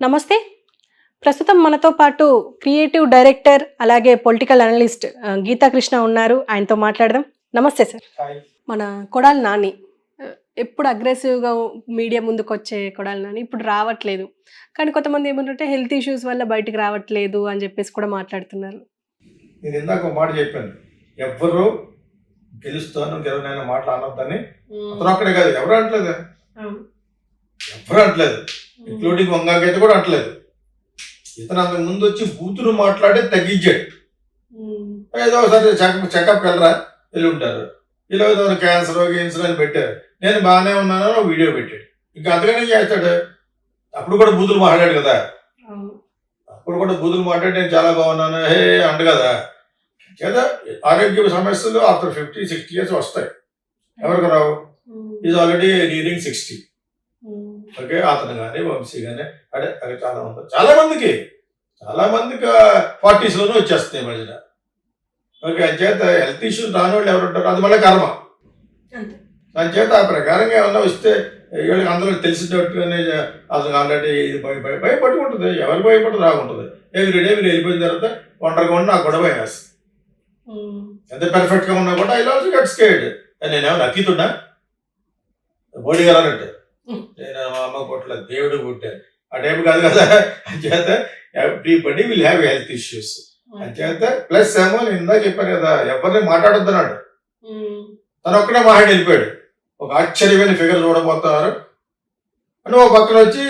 నమస్తే. ప్రస్తుతం మనతో పాటు క్రియేటివ్ డైరెక్టర్, అలాగే పొలిటికల్ అనలిస్ట్ గీతా కృష్ణ ఉన్నారు. ఆయనతో మాట్లాడదాం. నమస్తే సార్. హాయ్. మన కొడాలి నాని ఎప్పుడు అగ్రెసివ్‌గా మీడియా ముందుకొచ్చే కొడాలి నాని ఇప్పుడు రావట్లేదు. కానీ కొంతమంది ఏమంటుంటే హెల్త్ ఇష్యూస్ వల్ల బయటికి రావట్లేదు అని చెప్పేసి కూడా మాట్లాడుతున్నారు. నేను ఇందాక ఒక మాట చెప్పాను, ఎవ్వరు గెలుస్తాను గెలవనైనా మాటలు అనొద్దని. అతను అక్కడే కాదు, ఎవరు అంటలేదు, ఎవ్వరు అంటలేదు, ఇంక్లూడింగ్ వంగాకైతే కూడా అంటలేదు. ఇతను అంతకు ముందు వచ్చి బూతులు మాట్లాడే తగ్గించాడు. ఏదో ఒకసారి చెకప్ వెళ్ళరా వెళ్ళి ఉంటారు, ఇలా ఏదో క్యాన్సర్ అని పెట్టారు. నేను బాగానే ఉన్నానని ఒక వీడియో పెట్టాడు. ఇంకా అంతగానే చేస్తాడు. అప్పుడు కూడా బూతులు మాట్లాడాడు కదా, అప్పుడు కూడా బూతులు మాట్లాడి నేను చాలా బాగున్నాను హే అంట కదా. లేదా ఆరోగ్య సమస్యలు ఆఫ్టర్ 50-60 years వస్తాయి. ఎవరికి రావు? Is already reading 60. ఓకే, అతను కానీ వంశీ కానీ అదే అది చాలా మందికి 40s లోనే వచ్చేస్తాయి మధ్యన. ఓకే, అంచేత హెల్త్ ఇష్యూస్ రాని వాళ్ళు ఎవరు ఉంటారు, అది మళ్ళీ కర్మ. దాని చేత ఆ ప్రకారంగా ఏమన్నా వస్తే వీళ్ళకి అందరూ తెలిసినట్టుగానే అసలు ఆల్రెడీ ఇది భయపట్టుకుంటుంది. ఎవరు భయపడి రాకుంటుంది. ఎవ్రీడే మీరు వెళ్ళిపోయిన తర్వాత ఒంటరిగా ఉండి నాకు కూడా భయం వేస్తుంది. ఎంత పర్ఫెక్ట్గా ఉన్నా కూడా ఐ ఆల్సో గెట్ స్కేర్డ్. నేనేమో నక్కీతున్నా బోడి గారంటే నేను మా అమ్మ కొట్టలేదు, దేవుడు పుట్టాను ఆ టైపు కాదు కదా. అంచేత everybody will have health issues. అంచేత ప్లస్ ఏమో నేను ఇందాక చెప్పాను కదా, ఎవరిని మాట్లాడొద్దన్నాడు. తను ఒక్కడే మాట్లాడి వెళ్ళిపోయాడు. ఒక ఆశ్చర్యమైన ఫిగర్ చూడబోతున్నారు అని ఒక పక్కన వచ్చి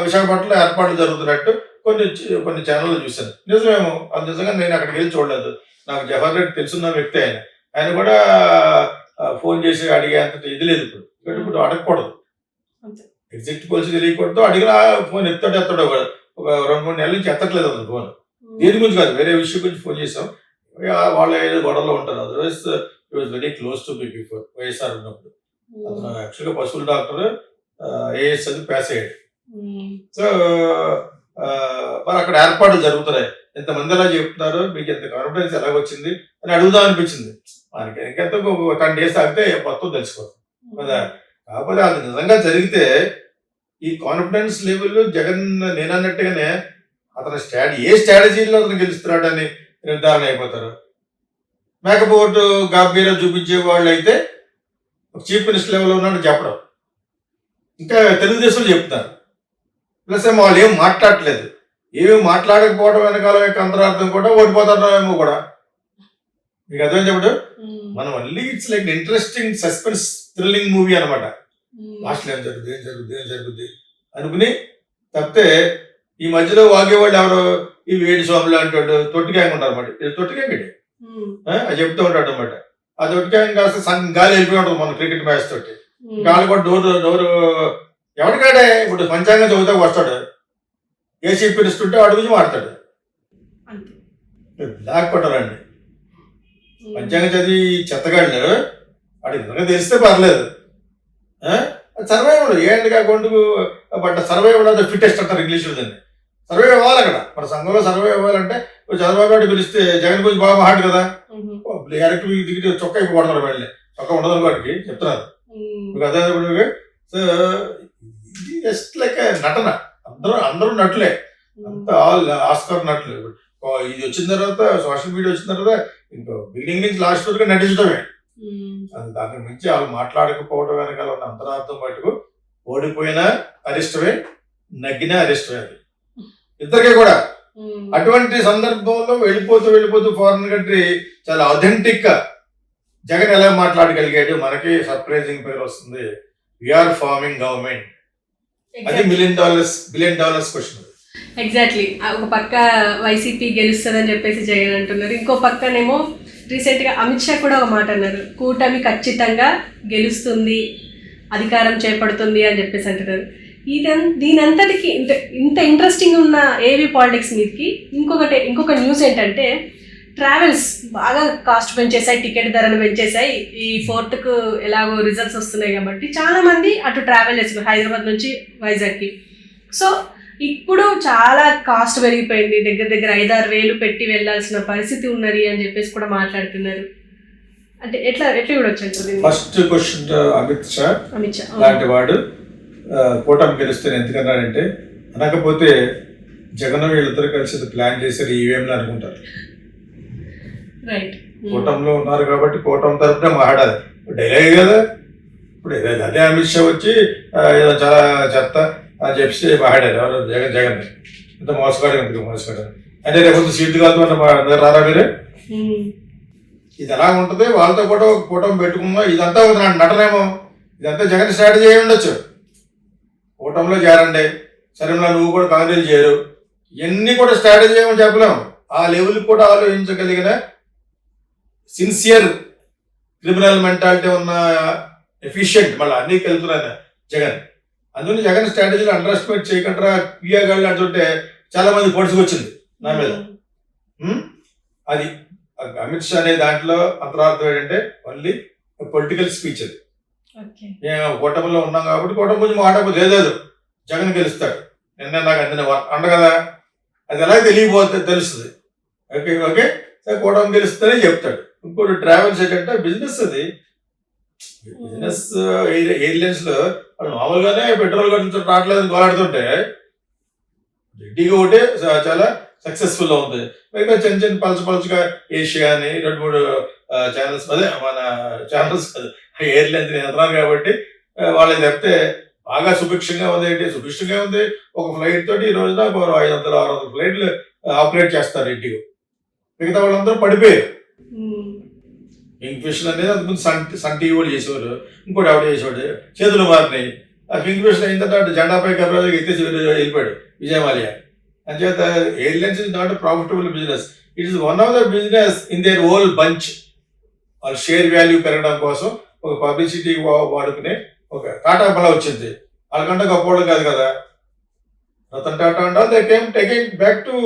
విశాఖపట్నంలో ఏర్పాట్లు జరుగుతున్నట్టు కొన్ని ఛానళ్ళు చూశాను. నిజమేమో, అది నిజంగా నేను అక్కడికి వెళ్ళి చూడలేదు. నాకు జవహర్ రెడ్డి తెలుసున్న వ్యక్తి ఆయన కూడా ఫోన్ చేసి అడిగే అంత ఇది లేదు. ఇప్పుడు అడగకూడదు, ఎగ్జిక్ట్ పోలీసు తెలియకూడదు. అడిగినా ఫోన్ ఎత్తాడో కూడా ఒక 2-3 నెలల నుంచి ఎత్తట్లేదు అతను ఫోన్. దీని గురించి కాదు, వేరే విషయం గురించి ఫోన్ చేసాం. వాళ్ళ ఏదో గొడవలో ఉంటారు. Otherwise it was very close to me before YSR ఉన్నప్పుడు. అతను యాక్చువల్గా పశువుల డాక్టర్, ఏఎస్ అది పాస్ అయ్యాడు. సో మరి అక్కడ ఏర్పాట్లు జరుగుతున్నాయి. ఎంతమంది ఎలా చెప్తున్నారు, మీకు ఎంత కాన్ఫిడెన్స్ ఎలాగొచ్చింది అని అడుగుదాం అనిపించింది. మనకి ఇంకెంత 10 days ఆగితే మొత్తం తెలుసుకోవాలి కదా. కాకపోతే అది నిజంగా జరిగితే ఈ కాన్ఫిడెన్స్ లెవెల్ జగన్ నేనన్నట్టుగానే అతని ఏ స్ట్రాటజీలో అతను గెలుస్తున్నాడని నిర్ధారణ అయిపోతారు. మేకపోటు గాంభీర్యం చూపించే వాళ్ళు అయితే చీఫ్ మినిస్టర్ లెవెల్లో ఉన్నాడు చెప్పడం, ఇంకా తెలుగుదేశంలో చెప్తున్నారు. ప్లస్ ఏమో వాళ్ళు ఏం మాట్లాడట్లేదు. ఏమి మాట్లాడకపోవడం వెనకాల యొక్క అంతరార్థం కూడా ఓడిపోతున్నామేమో కూడా. మీకు అర్థం చెప్పడు. మనం మళ్ళీ it's like interesting suspense thrilling movie అనమాట. లాస్ట్లో ఏం జరుగుద్ది అనుకుని తప్పితే ఈ మధ్యలో వాగేవాళ్ళు ఎవరు, ఈ వేడి స్వామి లాంటి వాడు తొట్టికాయ ఉంటారు అన్నమాట. ఇది తొట్టికాయ అది చెప్తూ ఉంటాడు అనమాట. ఆ తొట్టికాయ కాస్త గాలి వెళ్ళిపోయి ఉంటుంది మన క్రికెట్ మ్యాచ్ తోటి. గాలి కూడా డోరు ఎవరికాడే ఇప్పుడు పంచాంగం చదువుతా వస్తాడు, ఏ చీఫ్ మినిస్టర్ ఉంటే వాడి గురించి మాడతాడు. బ్లాక్ పట్టాలండి పంచాంగం చదివి చెత్తగాళ్ళు. వాడికి నిజంగా తెలిస్తే పర్లేదు. సర్వైవల్ ఏంటి కాకుండా బట్ సర్వైవల్ అది ఫిట్టెస్ట్ అంటారు ఇంగ్లీష్లో. దాన్ని సర్వైవ్ అవ్వాలి అక్కడ. మన సంఘంలో సర్వైవ్ అవ్వాలంటే చంద్రబాబు నాయుడు పిలిస్తే జగన్ గురించి బాగా మాట్లాడు కదా. డైరెక్ట్ దిగి చొక్కా ఇప్పుడు కొడతారు, వెళ్ళి చొక్కా ఉండదు వాడికి చెప్తున్నారు. మీకు అదే సో ఇది జస్ట్ లైక్ నటన. అందరూ నటులే, అంతా ఆల్ ఆస్కార్ నటులు. ఇది వచ్చిన తర్వాత, సోషల్ మీడియా వచ్చిన తర్వాత ఇంకా బిగినింగ్ నుంచి లాస్ట్ వరకు నటించడమే. దాని మించి వాళ్ళు మాట్లాడకపోవడం వెనకాల ఉన్న అంతరార్థం మటుకు ఓడిపోయినా అరిష్టమే, నగ్గినా అరిష్టమే. అది ఇద్దరికీ కూడా. అటువంటి సందర్భంలో వెళ్ళిపోతూ ఫారిన్ కంట్రీ చాలా అథెంటిక్ గా జగన్ ఎలా మాట్లాడగలిగాడు, మనకి సర్ప్రైజింగ్ పేరు వస్తుంది. We are forming government. అది బిలియన్ డాలర్స్ క్వశ్చన్. ఎగ్జాక్ట్లీ. ఒక పక్క వైసీపీ గెలుస్తుందని చెప్పేసి జగన్ అంటున్నారు, ఇంకో పక్కనేమో రీసెంట్గా అమిత్ షా కూడా ఒక మాట అన్నారు, కూటమి ఖచ్చితంగా గెలుస్తుంది, అధికారం చేపడుతుంది అని చెప్పేసి అంటున్నారు. దీనంతటికి ఇంత ఇంట్రెస్టింగ్ ఉన్న ఏవీ పాలిటిక్స్ మీదకి ఇంకొక న్యూస్ ఏంటంటే, ట్రావెల్స్ బాగా కాస్ట్ పెంచేసాయి, టికెట్ ధరను పెంచేసాయి. ఈ 4th ఎలాగో రిజల్ట్స్ వస్తున్నాయి కాబట్టి చాలామంది అటు ట్రావెల్ చేస్తున్నారు, హైదరాబాద్ నుంచి వైజాగ్కి. సో ఇప్పుడు చాలా కాస్ట్ పెరిగిపోయింది, దగ్గర 5-6 వేలు పెట్టి వెళ్ళాల్సిన పరిస్థితి ఉన్నది అని చెప్పేసి కూడా మాట్లాడుతున్నారు. అంటే ఎట్లా చూడొచ్చు అంటే, ఫస్ట్ క్వశ్చన్ అమిత్ షా లాంటి వాడు కూటమి గెలుస్తే ఎందుకన్నాడంటే, అనకపోతే జగన్ వీళ్ళిద్దరు కలిసి ప్లాన్ చేశారు ఈవీఎంలు అనుకుంటారు. రైట్. కూటమిలో ఉన్నారు కాబట్టి కూటమి తరపున మాట్లాడాలి. డైలాగ్ కదా ఇప్పుడు అదే అమిత్ షా వచ్చి ఏదో చాలా చెత్త అని చెప్పి మాట్లాడారు. ఎవరు జగన్ ఇంత మోసగాడు ఎందుకు మోసగాడు అంటే రేపు సీట్లు కాదు రారా మీరు. ఇది ఎలా ఉంటుంది వాళ్ళతో కూడా ఒక కూటమి పెట్టుకున్నా ఇదంతా ఒక నటనేమో, ఇదంతా జగన్ స్ట్రాటజీ అయి ఉండొచ్చు. కూటమిలో చేరండి, సరేనా నువ్వు కూడా కాంగ్రెస్ చేయరు, ఇవన్నీ కూడా స్ట్రాటజీ ఏమో చెప్పలేము. ఆ లెవెల్ కూడా ఆలోచించగలిగిన సిన్సియర్ క్రిమినల్ మెంటాలిటీ ఉన్న ఎఫిషియెంట్ మళ్ళీ అన్నీ కలుపుతున్నాను జగన్. అందుకని జగన్ స్ట్రాటజీలు అండర్ ఎస్టిమేట్ చేయకుండా పియాగాళ్ళు అంటుంటే చాలా మంది పొడుచుకొచ్చింది నా మీద. అది అమిత్ షా అనే దాంట్లో అంతరార్థం ఏంటంటే ఓన్లీ పొలిటికల్ స్పీచ్. అది మేము కూటమిలో ఉన్నాం కాబట్టి కూటమి గురించి మాట్లాడకపోతే లేదు జగన్ గెలుస్తాడు నిన్న నాకు అందిన అండ కదా, అది ఎలా తెలియబోతుంది తెలుస్తుంది. ఓకే ఓకే సరే కూటమి గెలుస్తుందని చెప్తాడు. ఇంకోటి ట్రావెల్స్ ఏంటంటే బిజినెస్, అది బిజినెస్ ఎయిర్లైన్స్ లో వాళ్ళు మామూలుగానే పెట్రోల్ ఖర్చు రావట్లేదు గోలాడుతుంటే రెడ్డిగా ఒకటే చాలా సక్సెస్ఫుల్ ఉంది. మిగతా చిన్న చిన్న పలుచగా ఏషియా అని 2-3 ఛానల్స్ అదే మన ఛానల్స్ ఎయిర్లైన్స్ వెళ్తున్నారు కాబట్టి వాళ్ళకి చెప్తే బాగా సుభిక్షంగా ఉంది. ఏంటి సుభిక్షంగా ఉంది, ఒక ఫ్లైట్ తోటి ఈ రోజున 500-600 ఫ్లైట్లు ఆపరేట్ చేస్తారు రెడ్డిగా. మిగతా వాళ్ళందరూ పడిపోయారు. కింగ్ ఫిషర్ అనేది అంతకుముందు సన్ టీవీ వాళ్ళు చేసేవారు, ఇంకోటి ఆవిడ చేసేవాడు, చేతులు మారినాయి. ఆ కింగ్ ఫిషర్ అయిన తర్వాత జెండాపై కబరాజుకి ఎత్తేసి వెళ్ళిపోయాడు విజయమాల్య. అంచేత airlines is not profitable business, it is one of the business in there whole bunch. వాళ్ళ షేర్ వాల్యూ పెరగడం కోసం ఒక పబ్లిసిటీ వాడుకునే ఒక టాటా బల వచ్చింది. వాళ్ళకంటే గొప్పవాళ్ళు కాదు కదా Ratan Tata and all they came taking back to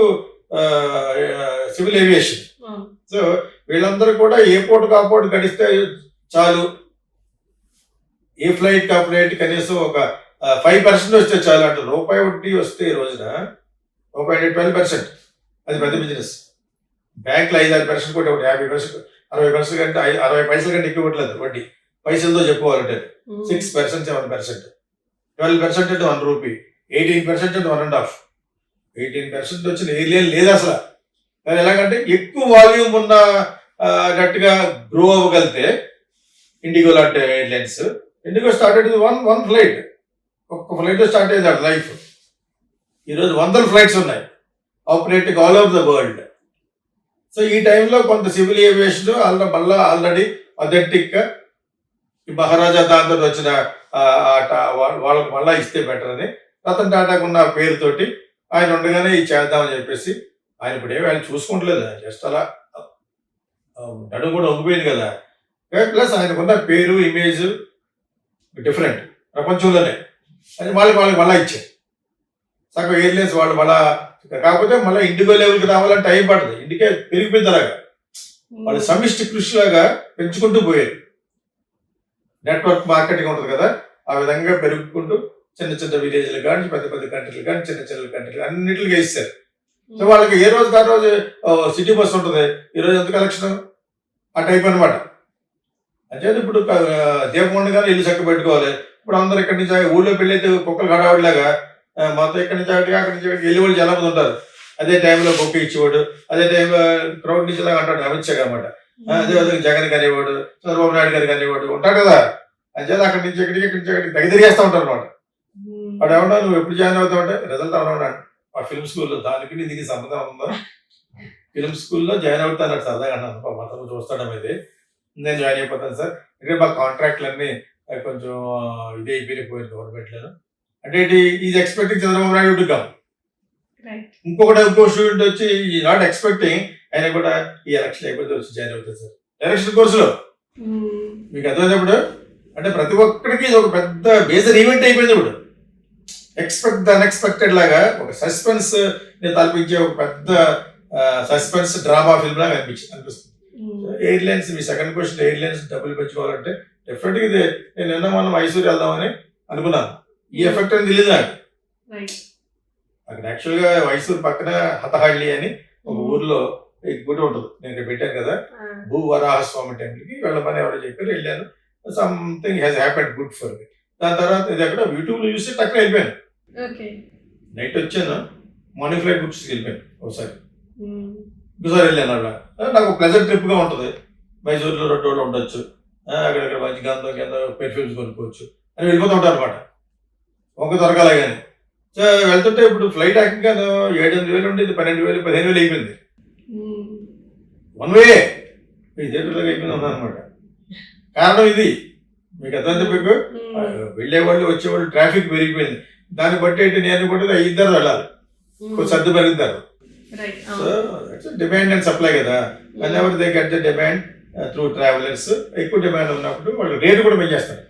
civil aviation. So వీళ్ళందరూ కూడా ఏ పోటు కాపోటు గడిస్తే చాలు, ఏ ఫ్లైట్ కా ఫ్లైట్ కనీసం ఒక 5% వస్తే చాలు అంటే రూపాయి వడ్డీ వస్తే ఈ రోజున రూపాయి 12%, అది పెద్ద బిజినెస్. బ్యాంకులో 5-6% కూడా 50%, 60% కంటే 60 పైసల కంటే ఎక్కువ ఇవ్వట్లేదు వడ్డీ. పైసలతో చెప్పుకోవాలంటే 6%, 7%, 12% అంటే 1 రూపీ, 18% అంటే 1.5. 18% వచ్చిన ఎయిర్లైన్ లేదు అసలు. అది ఎలాగంటే ఎక్కువ వాల్యూమ్ ఉన్న గట్టిగా గ్రో అవ్వగలిగితే ఇండిగో లాంటి ఎయిర్లైన్స్. ఇండిగో స్టార్ట్ అయ్యేది వన్ ఫ్లైట్, ఒక్క ఫ్లైట్ స్టార్ట్ అయ్యేది అది లైఫ్. ఈరోజు 100 ఫ్లైట్స్ ఉన్నాయి operating all over the world. So ఈ టైంలో కొంత సివిల్ ఏవియేషన్ ఆల్రెడీ అథెంటిక్గా ఈ మహారాజా దాంతో వచ్చిన వాళ్ళకి మళ్ళీ ఇస్తే బెటర్ అని రతన్ టాటాకు ఉన్న పేరుతోటి ఆయన ఉండగానే ఇది చేద్దామని చెప్పేసి ఆయన ఇప్పుడు ఏమి ఆయన చూసుకుంటలేదు, జస్ట్ అలా నడుము కూడా వంగిపోయింది కదా. ప్లస్ ఆయనకున్న పేరు ఇమేజ్ డిఫరెంట్ ప్రపంచంలోనే, అది వాళ్ళకి మళ్ళీ ఇచ్చారు. సగం ఎయిర్లైన్స్ వాళ్ళు మళ్ళా, కాకపోతే మళ్ళీ ఇండిగో లెవెల్కి రావాలని టైం పడుతుంది. ఇండికే పెరిగిపోయింది అలాగా, వాళ్ళు సమిష్టి కృషిలాగా పెంచుకుంటూ పోయారు. నెట్వర్క్ మార్కెటింగ్ ఉంటుంది కదా, ఆ విధంగా పెరుగుకుంటూ చిన్న చిన్న విలేజ్లు కానీ పెద్ద పెద్ద కంట్రీలు కానీ చిన్న చిన్న కంట్రీలు అన్నింటికి ఇస్తారు. సో వాళ్ళకి ఏ రోజు ఆ రోజు సిటీ బస్ ఉంటుంది, ఈరోజు ఎంత కలెక్షన్ ఆ టైప్ అనమాట. అంటే ఇప్పుడు దీపం ఉండగానే ఇల్లు చక్క పెట్టుకోవాలి. ఇప్పుడు అందరూ ఇక్కడి నుంచి ఊళ్ళో పెళ్ళి అయితే కుక్కలు గడవాడిలాగా మొత్తం ఇక్కడి నుంచి అక్కడి నుంచి వెళ్ళి వాళ్ళు చాలా మంది ఉంటారు. అదే టైంలో బొక్క ఇచ్చేవాడు, అదే టైంలో క్రౌడ్ నుంచి లాగా అంటాడు అమిత్ షా అనమాట. అదే విధంగా జగన్ కానివాడు, చంద్రబాబు నాయుడు గారు కానివాడు ఉంటాడు కదా. అంచేది అక్కడి నుంచి ఎక్కడికి దగ్గరికేస్తూ ఉంటారు అనమాట. వాడు ఏమన్నా నువ్వు ఎప్పుడు జాయిన్ అవుతావు అంటే రిజల్ట్ అవునాడు ఆ ఫిల్మ్ స్కూల్లో, దానికి దీనికి సంబంధం ఉందా, ఫిల్మ్ స్కూల్లో జాయిన్ అవుతాను సరదాగా అన్నాను. మాత్రం చూస్తాడు ఇది, నేను జాయిన్ అయిపోతాను సార్, ఇక్కడ మా కాంట్రాక్ట్లు అన్నీ కొంచెం ఇదే అయిపోయిపోయింది గవర్నమెంట్లో అంటే is expecting Chandrababu Naidu to come. ఇంకో స్టూడెంట్ వచ్చి ఈ నాట్ ఎక్స్పెక్టింగ్ ఆయన కూడా ఈ ఎలక్షన్ అయిపోతే వచ్చి జాయిన్ అవుతుంది సార్ ఎలక్షన్ కోర్సులో. మీకు అర్థమైనప్పుడు అంటే ప్రతి ఒక్కడికి ఇది ఒక పెద్ద మేజర్ ఈవెంట్ అయిపోయింది. ఇప్పుడు ఎక్స్పెక్ట్ ద అన్ఎక్స్పెక్టెడ్ లాగా ఒక సస్పెన్స్ నేను తలపించే ఒక పెద్ద సస్పెన్స్ డ్రామా ఫిల్మ్ లాగా అనిపిస్తుంది. ఎయిర్లైన్స్, మీ సెకండ్ క్వశ్చన్, ఎయిర్లైన్స్ డబ్బులు పెంచుకోవాలంటే డెఫినెట్గా ఇది నేను నిన్న మనం మైసూర్ వెళ్దామని అనుకున్నాను. ఈ ఎఫెక్ట్ అని తెలియదు నాకు. అక్కడ యాక్చువల్గా మైసూర్ పక్కన హతహళ్ళి అని ఒక ఊర్లో గుడి ఉంటుంది, నేను ఇక్కడ పెట్టాను కదా, భూవరాహస్వామి టెంపుల్కి వెళ్ళమని ఎవరో చెప్పారు, వెళ్ళాను. Something has happened good for me. దాని తర్వాత ఇది అక్కడ యూట్యూబ్లో చూసి టక్కున వెళ్ళిపోయాను. నైట్ వచ్చాను, మార్నింగ్ ఫ్లైట్ బుక్ చేసి వెళ్ళిపోయాను ఒకసారి. ఇంకోసారి వెళ్ళాను అక్కడ. నాకు ప్లెజెంట్ ట్రిప్గా ఉంటుంది. మైసూరులో 2 రోజులు ఉండొచ్చు, అక్కడక్కడ మంచి గంధం కింద పెర్ఫ్యూమ్స్ కొనుక్కోవచ్చు అని వెళ్ళిపోతూ ఉంటాను అనమాట. ఒక దొరకాలి కానీ. సో వెళ్తుంటే ఇప్పుడు ఫ్లైట్ యాక్టింగ్ 7-8 ఉండేది, 12,000 15,000 అయిపోయింది. వన్ వే ఇదేలాగా అయిపోయింది అనమాట. కారణం ఇది మీకు అర్థమైంది. మీకు వెళ్ళేవాళ్ళు వచ్చేవాళ్ళు ట్రాఫిక్ పెరిగిపోయింది. దాన్ని బట్టి అయితే నేను కూడా ఇద్దరు వెళ్ళాలి, కొంచెం సర్దు పెరుగుతారు. సో డిమాండ్ అండ్ సప్లై కదా. When ever they get the demand through travellers, ఎక్కువ డిమాండ్ ఉన్నప్పుడు వాళ్ళు రేటు కూడా పెంచేస్తారు.